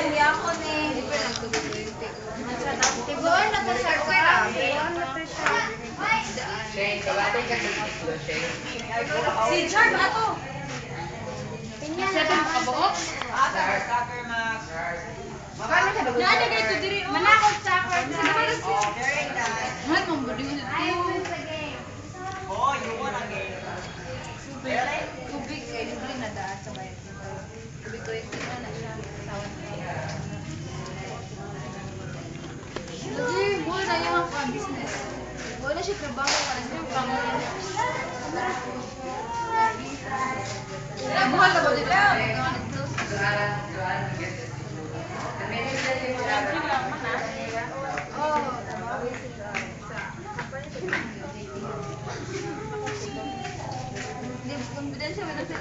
hindi ako ni. Tiguan na to sa kuya. Shane, kabatay ka sa islo, Shane. Si Chard na to. Seven kabuok? Soccer, Max. Nada kayo ito diri. Manakot soccer. Very nice. Han, mambudi mo dito. Oh, you won again. Really? Tubig kay libre na daan sa bayad. Tubig ko ito na siya. Tawan ko. Lagi, buhay na yung business. Wala siya trabaho para sa pamilya. Buhay ka ba dito? Oh, trabaho siya sa company siya. Hindi, confidential mo na siya.